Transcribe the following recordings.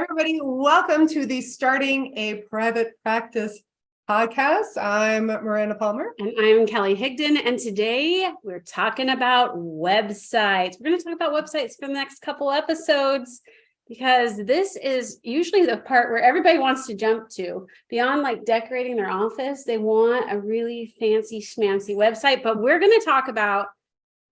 everybody. Welcome to the Starting a Private Practice podcast. I'm Miranda Palmer. And I'm Kelly Higdon. And today we're talking about websites. We're going to talk about websites for the next couple episodes, because this is usually the part where everybody wants to jump to. Beyond like decorating their office, they want a really fancy schmancy website. But we're going to talk about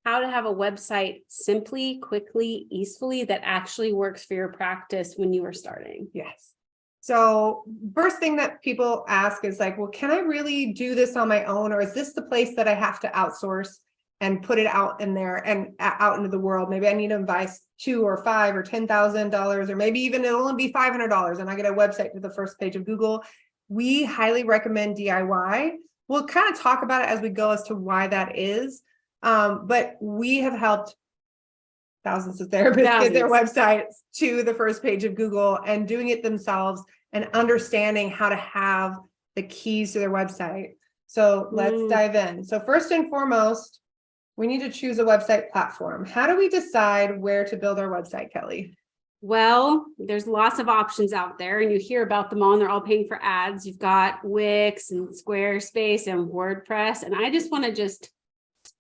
how to have a website simply, quickly, easily that actually works for your practice when you are starting. Yes. So first thing that people ask is like, well, can I really do this on my own? Or is this the place that I have to outsource and put it out in there and out into the world? Maybe I need to invest $2,000 or $5,000 or $10,000, or maybe even it'll only be $500 and I get a website to the first page of Google. We highly recommend DIY. We'll kind of talk about it as we go as to why that is. But we have helped thousands of therapists get their websites to the first page of Google and doing it themselves and understanding how to have the keys to their website. So let's dive in. So first and foremost, we need to choose a website platform. How do we decide where to build our website, Kelly? Well, there's lots of options out there and you hear about them all and they're all paying for ads. You've got Wix and Squarespace and WordPress. And I just want to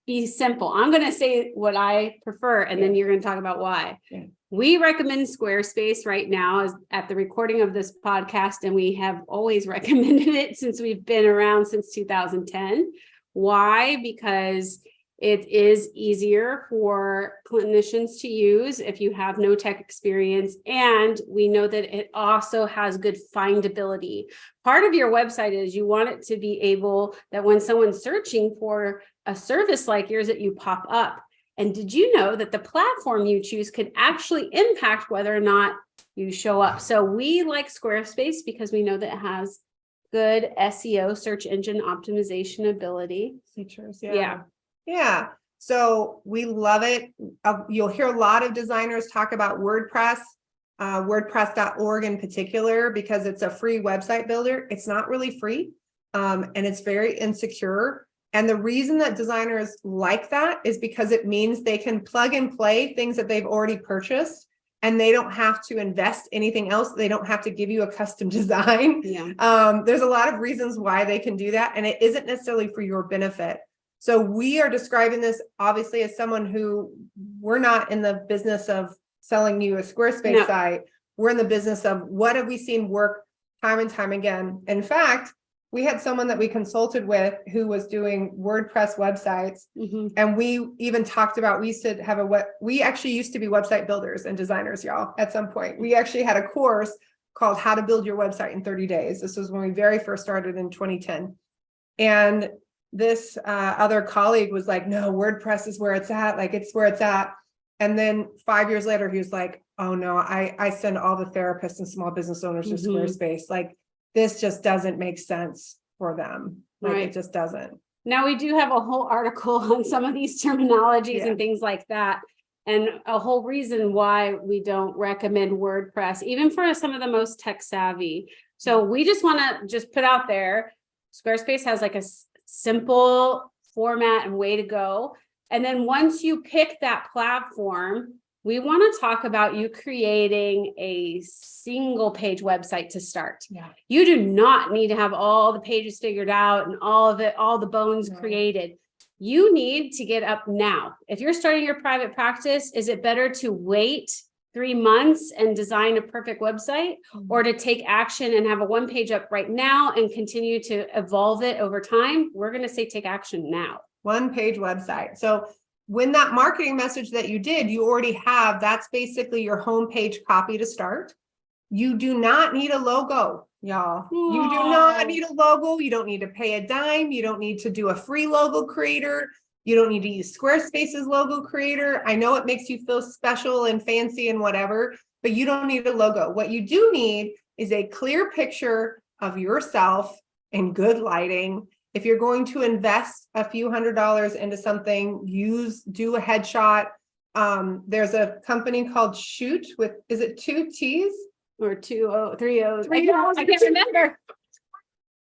be simple. I'm going to say what I prefer, and then you're going to talk about why. Yeah. We recommend Squarespace right now as at the recording of this podcast, and we have always recommended it since we've been around since 2010. Why? Because it is easier for clinicians to use if you have no tech experience. And we know that it also has good findability. Part of your website is you want it to be able that when someone's searching for a service like yours, that you pop up. And did you know that the platform you choose could actually impact whether or not you show up? So we like Squarespace because we know that it has good SEO, search engine optimization ability. Features. Yeah. So we love it. You'll hear a lot of designers talk about WordPress, WordPress.org in particular, because it's a free website builder. It's not really free, and it's very insecure. And the reason that designers like that is because it means they can plug and play things that they've already purchased, and they don't have to invest anything else. They don't have to give you a custom design. Yeah. There's a lot of reasons why they can do that, and it isn't necessarily for your benefit. So we are describing this obviously as someone who, we're not in the business of selling you a Squarespace site. We're in the business of what have we seen work time and time again. In fact, we had someone that we consulted with who was doing WordPress websites. And we even talked about, we actually used to be website builders and designers, y'all, at some point. We actually had a course called How to Build Your Website in 30 Days. This was when we very first started in 2010. And this other colleague was like, no, WordPress is where it's at. Like, it's where it's at. And then 5 years later, he was like, oh no, I send all the therapists and small business owners to Squarespace. Like, this just doesn't make sense for them. Like, it just doesn't. Now we do have a whole article on some of these terminologies and things like that. And a whole reason why we don't recommend WordPress, even for some of the most tech savvy. So we just want to just put out there, Squarespace has like a simple format and way to go. And then once you pick that platform, we want to talk about you creating a single page website to start. You do not need to have all the pages figured out and all the bones created. You need to get up now. If you're starting your private practice, is it better to wait 3 months and design a perfect website, or to take action and have a one page up right now and continue to evolve it over time? We're going to say take action now. One page website. So when that marketing message that you did, you already have, that's basically your homepage copy to start. You do not need a logo, y'all. You do not need a logo. You don't need to pay a dime. You don't need to do a free logo creator. You don't need to use Squarespace's logo creator. I know it makes you feel special and fancy and whatever, but you don't need a logo. What you do need is a clear picture of yourself in good lighting. If you're going to invest a few $100s into something, do a headshot. There's a company called Shoot with, is it 2 T's? Or 3 O's. I can't remember.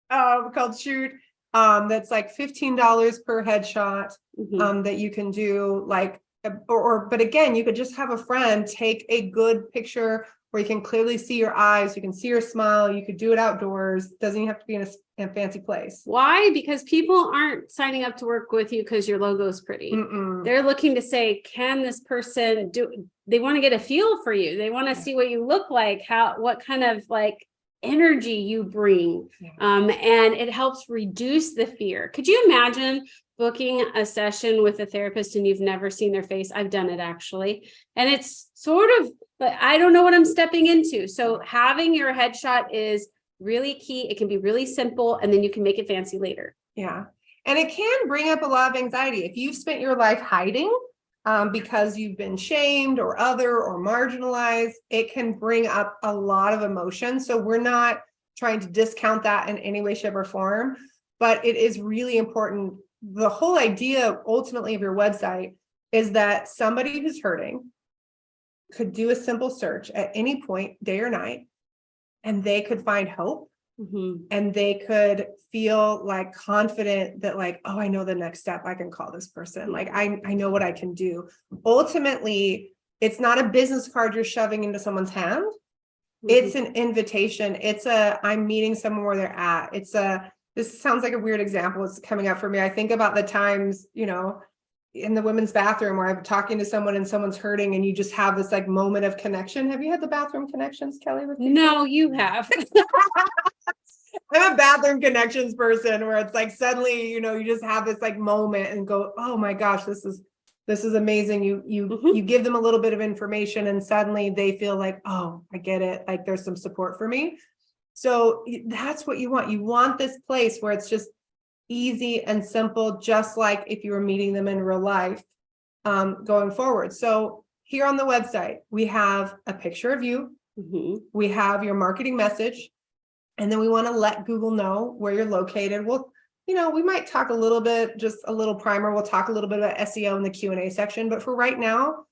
Called Shoot. That's like $15 per headshot. That you can do, like, but again, you could just have a friend take a good picture where you can clearly see your eyes, you can see your smile, you could do it outdoors, doesn't even have to be in a fancy place. Why? Because people aren't signing up to work with you because your logo is pretty. Mm-mm. They're looking to say, can this person do, they want to get a feel for you. They want to see what you look like, what kind of like energy you bring. Yeah. And it helps reduce the fear. Could you imagine booking a session with a therapist and you've never seen their face? I've done it actually. And it's sort of, but I don't know what I'm stepping into. So having your headshot is really key. It can be really simple, and then you can make it fancy later. Yeah. And it can bring up a lot of anxiety. If you've spent your life hiding because you've been shamed or other or marginalized, it can bring up a lot of emotion. So we're not trying to discount that in any way, shape, or form, but it is really important. The whole idea ultimately of your website is that somebody who's hurting could do a simple search at any point, day or night, and they could find hope. Mm-hmm. And they could feel like confident that like, oh, I know the next step. I can call this person. Like, I know what I can do. Ultimately, it's not a business card you're shoving into someone's hand. Mm-hmm. It's an invitation. I'm meeting someone where they're at. This sounds like a weird example. It's coming up for me. I think about the times, in the women's bathroom where I'm talking to someone and someone's hurting and you just have this like moment of connection. Have you had the bathroom connections, Kelly? With people? No, you have. I'm a bathroom connections person where it's like suddenly, you just have this like moment and go, oh my gosh, this is amazing. You give them a little bit of information and suddenly they feel like, oh, I get it. Like there's some support for me. So that's what you want. You want this place where it's just easy and simple, just like if you were meeting them in real life going forward. So here on the website, we have a picture of you. Mm-hmm. We have your marketing message. And then we want to let Google know where you're located. We might talk a little bit, just a little primer. We'll talk a little bit about SEO in the Q&A section. But for right now,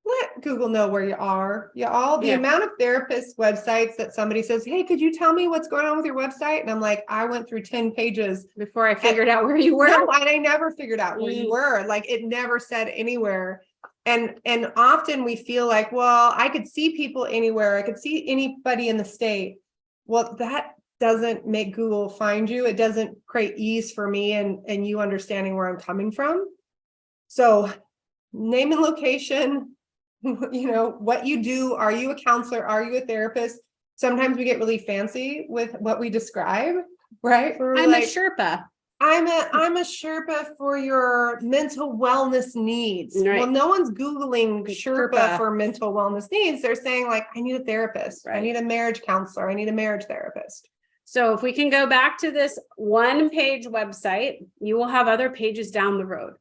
let Google know where you are. The amount of therapist websites that somebody says, hey, could you tell me what's going on with your website? And I'm like, I went through 10 pages before I figured out where you were. No, and I never figured out where you were. Like it never said anywhere. And often we feel like, well, I could see people anywhere. I could see anybody in the state. Well, that doesn't make Google find you. It doesn't create ease for me and you understanding where I'm coming from. So name and location, what you do. Are you a counselor? Are you a therapist? Sometimes we get really fancy with what we describe, right? I'm a Sherpa. I'm a Sherpa for your mental wellness needs. Right. Well, no one's Googling Sherpa for mental wellness needs. They're saying like, I need a therapist. Right. I need a marriage counselor. I need a marriage therapist. So if we can go back to this one-page website, you will have other pages down the road.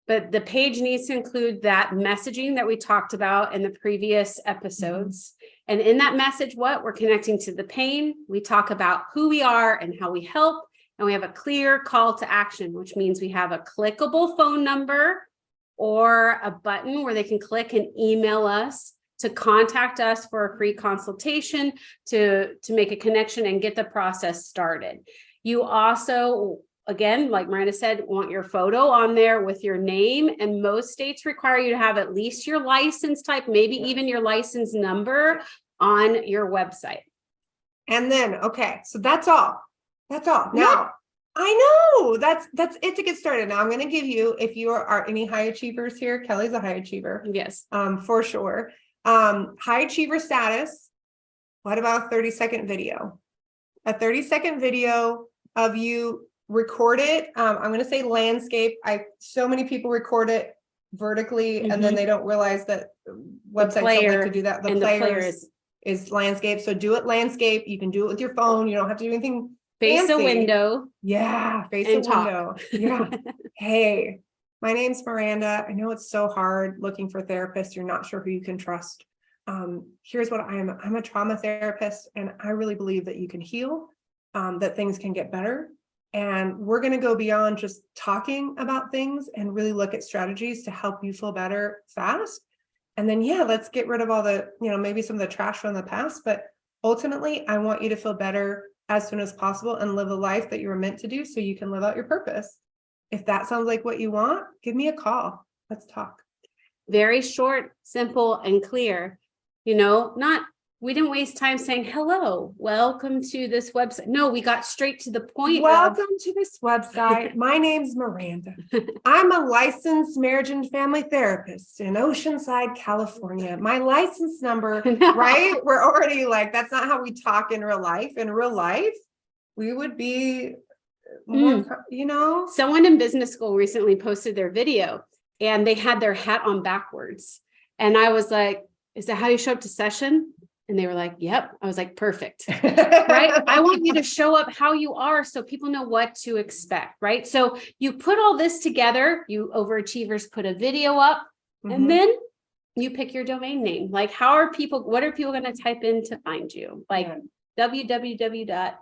But the page needs to include that messaging that we talked about in the previous episodes. Mm-hmm. And in that message, we're connecting to the pain. We talk about who we are and how we help. And we have a clear call to action, which means we have a clickable phone number or a button where they can click and email us to contact us for a free consultation to make a connection and get the process started. You also, again, like Miranda said, want your photo on there with your name. And most states require you to have at least your license type, maybe even your license number on your website. And then, okay, so that's all. That's all. Now, I know that's it to get started. Now I'm going to give you, if you are any high achievers here, Kelly's a high achiever. Yes. For sure. High achiever status. What about a 30-second video? A 30-second video of you record it. I'm going to say landscape. So many people record it vertically and then they don't realize that websites don't like to do that. The player is landscape. So do it landscape. You can do it with your phone. You don't have to do anything Face fancy. a window. Yeah. Face and a talk. window. Yeah. Hey, my name's Miranda. I know it's so hard looking for therapists. You're not sure who you can trust. Here's what I am. I'm a trauma therapist, and I really believe that you can heal, that things can get better. And we're going to go beyond just talking about things and really look at strategies to help you feel better fast. And then, let's get rid of all the, maybe some of the trash from the past. But ultimately, I want you to feel better as soon as possible and live a life that you were meant to do so you can live out your purpose. If that sounds like what you want, give me a call. Let's talk. Very short, simple, and clear. We We didn't waste time saying, hello, welcome to this website. No, we got straight to the point. Welcome to this website. My name's Miranda. I'm a licensed marriage and family therapist in Oceanside, California. My license number, right? We're already like, that's not how we talk in real life. In real life, we would be more, Someone in business school recently posted their video and they had their hat on backwards. And I was like, is that how you show up to session? And they were like, yep. I was like, perfect. Right? I want you to show up how you are so people know what to expect, right? So you put all this together, you overachievers put a video up, and then you pick your domain name. Like, what are people going to type in to find you? Like www.com.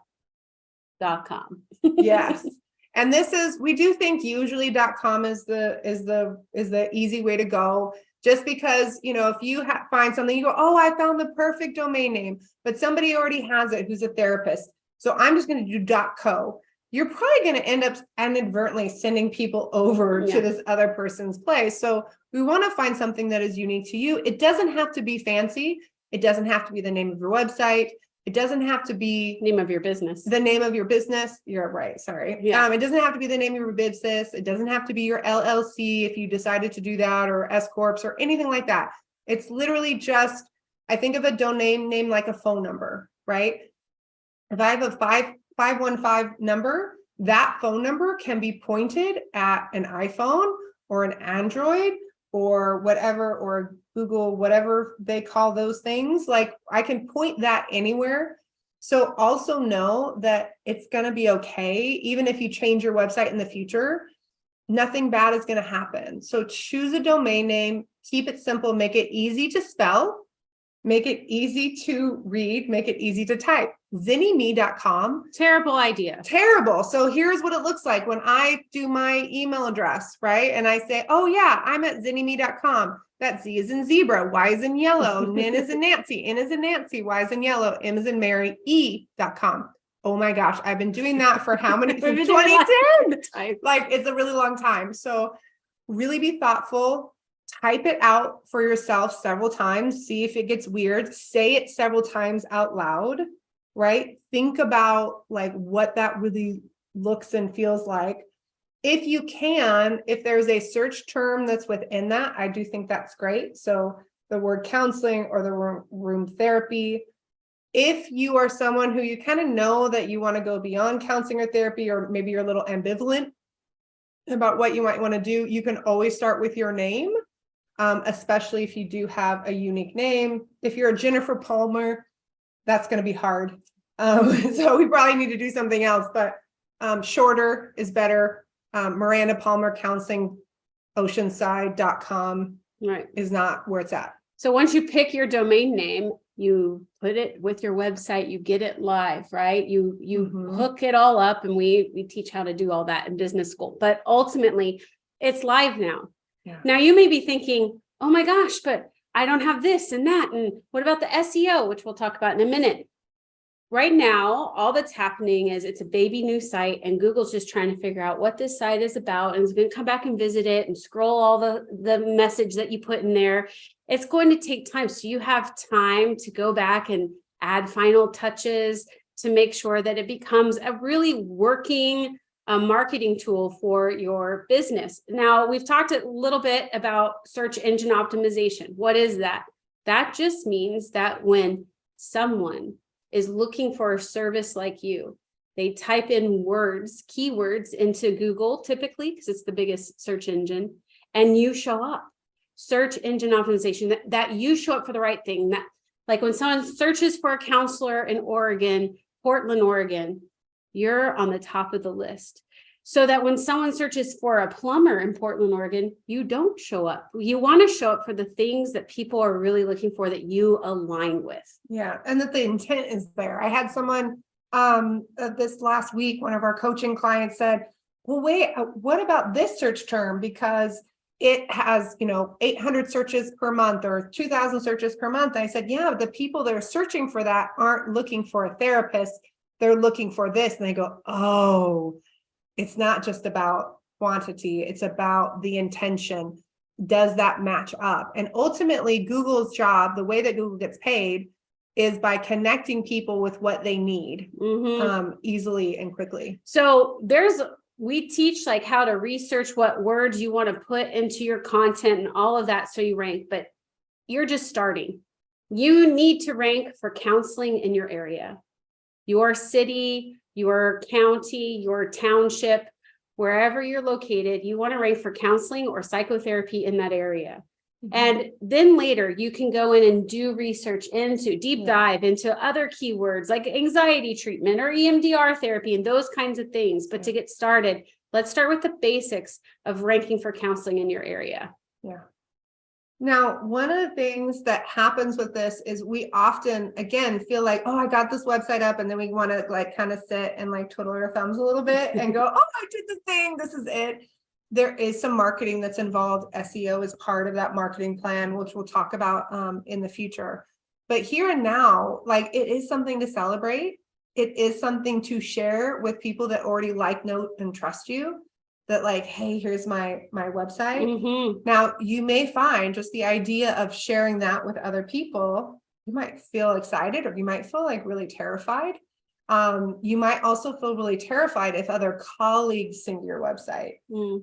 Yes. And we do think usually .com is the easy way to go. Just because, if you find something, you go, oh, I found the perfect domain name, but somebody already has it who's a therapist. So I'm just going to do .co. You're probably going to end up inadvertently sending people over to this other person's place. So we want to find something that is unique to you. It doesn't have to be fancy. It doesn't have to be the name of your website. It doesn't have to be name of your business. The name of your business. You're right. Sorry. Yeah. It doesn't have to be the name of your business. It doesn't have to be your LLC if you decided to do that, or S corps or anything like that. It's literally just, I think of a domain name like a phone number, right? If I have a 515 number, that phone number can be pointed at an iPhone or an Android or whatever, or Google, whatever they call those things. Like, I can point that anywhere. So also know that it's going to be okay. Even if you change your website in the future, nothing bad is going to happen. So choose a domain name, keep it simple, make it easy to spell, make it easy to read, make it easy to type. Zynnyme.com. Terrible idea. Terrible. So here's what it looks like when I do my email address, right? And I say, oh yeah, I'm at zynnyme.com. That Z is in zebra, Y is in yellow, N is in Nancy, N is in Nancy, Y is in yellow, M is in Mary, E.com. Oh my gosh, I've been doing that for how many? Since 2010. Like, it's a really long time. So really be thoughtful. Type it out for yourself several times. See if it gets weird. Say it several times out loud, right? Think about like what that really looks and feels like. If you can, if there's a search term that's within that, I do think that's great. So the word counseling or the room therapy. If you are someone who you kind of know that you want to go beyond counseling or therapy, or maybe you're a little ambivalent about what you might want to do, you can always start with your name, especially if you do have a unique name. If you're a Jennifer Palmer, that's going to be hard. So we probably need to do something else, but shorter is better. Miranda Palmer Counseling, Oceanside.com is not where it's at. So once you pick your domain name, you put it with your website, you get it live, right? You hook it all up, and we teach how to do all that in business school. But ultimately, it's live now. Yeah. Now you may be thinking, oh my gosh, but I don't have this and that. And what about the SEO, which we'll talk about in a minute? Right now, all that's happening is it's a baby new site, and Google's just trying to figure out what this site is about, and it's going to come back and visit it and scroll all the message that you put in there. It's going to take time. So you have time to go back and add final touches to make sure that it becomes a really working marketing tool for your business. Now, we've talked a little bit about search engine optimization. What is that? That just means that when someone is looking for a service like you, they type in keywords into Google, typically, because it's the biggest search engine, and you show up. Search engine optimization, that you show up for the right thing. That, like when someone searches for a counselor in Oregon, Portland, Oregon, you're on the top of the list. So that when someone searches for a plumber in Portland, Oregon, you don't show up. You want to show up for the things that people are really looking for, that you align with. Yeah, and that the intent is there. I had someone this last week, one of our coaching clients said, well, wait, what about this search term? Because it has, 800 searches per month or 2,000 searches per month. I said, yeah, the people that are searching for that aren't looking for a therapist. They're looking for this. And they go, oh, it's not just about quantity. It's about the intention. Does that match up? And ultimately, Google's job, the way that Google gets paid, is by connecting people with what they need Mhm. easily and quickly. So we teach like how to research what words you want to put into your content and all of that so you rank, but you're just starting. You need to rank for counseling in your area, your city, your county, your township, wherever you're located. You want to rank for counseling or psychotherapy in that area. And then later you can go in and do research into deep dive into other keywords like anxiety treatment or EMDR therapy and those kinds of things. But to get started, let's start with the basics of ranking for counseling in your area. Yeah. Now, one of the things that happens with this is we often, again, feel like, oh, I got this website up, and then we want to like kind of sit and like twiddle our thumbs a little bit and go, oh, I did the thing. This is it. There is some marketing that's involved. SEO is part of that marketing plan, which we'll talk about in the future. But here and now, like it is something to celebrate. It is something to share with people that already like, know, and trust you. That like, hey, here's my website. Mhm. Now, you may find just the idea of sharing that with other people, you might feel excited or you might feel like really terrified. You might also feel really terrified if other colleagues sing to your website.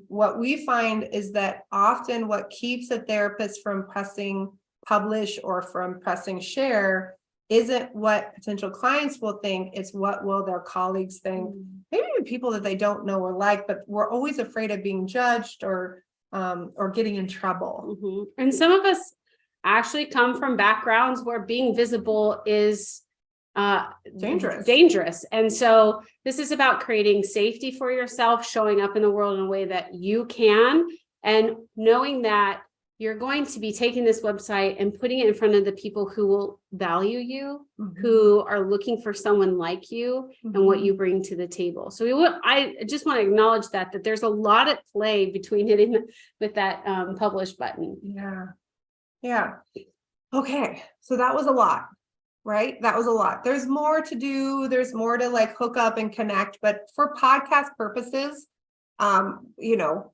What we find is that often what keeps a therapist from pressing publish or from pressing share isn't what potential clients will think, it's what will their colleagues think. Maybe even people that they don't know or like, but we're always afraid of being judged or getting in trouble. And some of us actually come from backgrounds where being visible is dangerous. And so this is about creating safety for yourself, showing up in the world in a way that you can, and knowing that you're going to be taking this website and putting it in front of the people who will value you, who are looking for someone like you and what you bring to the table. So I just want to acknowledge that there's a lot at play between hitting with that publish button. Yeah. Okay. So that was a lot, right? That was a lot. There's more to do. There's more to like hook up and connect, but for podcast purposes,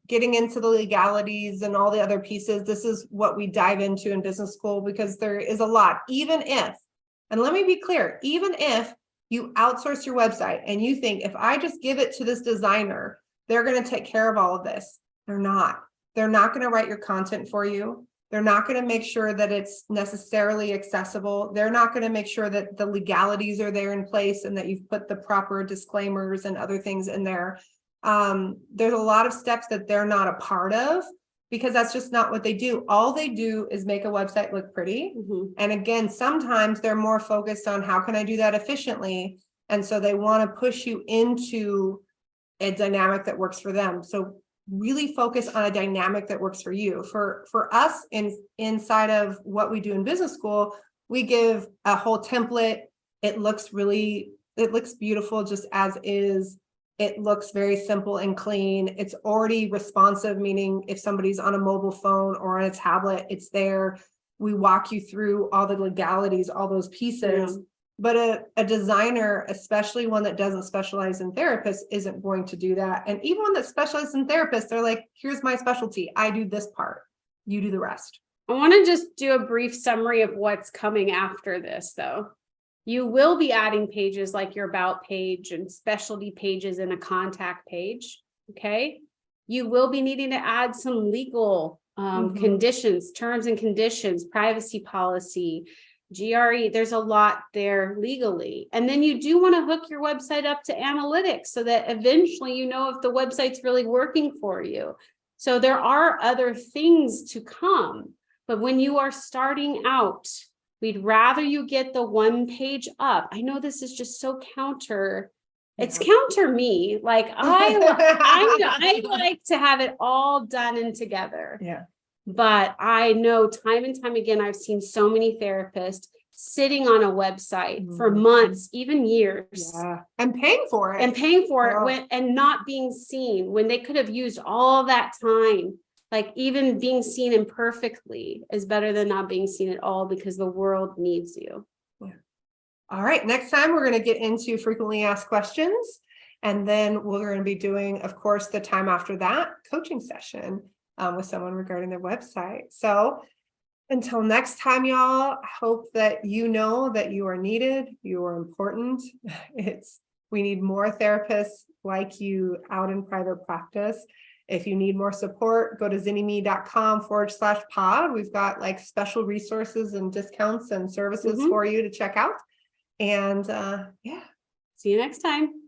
getting into the legalities and all the other pieces, this is what we dive into in business school because there is a lot, even if, and let me be clear, even if you outsource your website and you think if I just give it to this designer, they're going to take care of all of this. They're not going to write your content for you. They're not going to make sure that it's necessarily accessible. They're not going to make sure that the legalities are there in place and that you've put the proper disclaimers and other things in there. There's a lot of steps that they're not a part of because that's just not what they do. All they do is make a website look pretty. And again, sometimes they're more focused on how can I do that efficiently? And so they want to push you into a dynamic that works for them. So really focus on a dynamic that works for you. For us inside of what we do in business school, we give a whole template. It looks beautiful just as is. It looks very simple and clean. It's already responsive, meaning if somebody's on a mobile phone or on a tablet, it's there. We walk you through all the legalities, all those pieces. But a designer, especially one that doesn't specialize in therapists, isn't going to do that. And even one that specializes in therapists, they're like, here's my specialty. I do this part. You do the rest. I want to just do a brief summary of what's coming after this, though. You will be adding pages like your about page and specialty pages and a contact page. Okay. You will be needing to add some legal conditions, terms and conditions, privacy policy, GRE. There's a lot there legally. And then you do want to hook your website up to analytics so that eventually you know if the website's really working for you. So there are other things to come. But when you are starting out, we'd rather you get the one page up. I know this is just so counter. It's counter me. Like I like to have it all done and together. But I know time and time again, I've seen so many therapists sitting on a website for months, even years. And paying for it. And not being seen when they could have used all that time. Like even being seen imperfectly is better than not being seen at all because the world needs you. All right. Next time we're going to get into frequently asked questions. And then we're going to be doing, of course, the time after that coaching session with someone regarding their website. So Until next time, y'all, I hope that you know that you are needed, you are important. We need more therapists like you out in private practice. If you need more support, go to zynnyme.com/pod. We've got like special resources and discounts and services Mhm. for you to check out. And yeah. See you next time.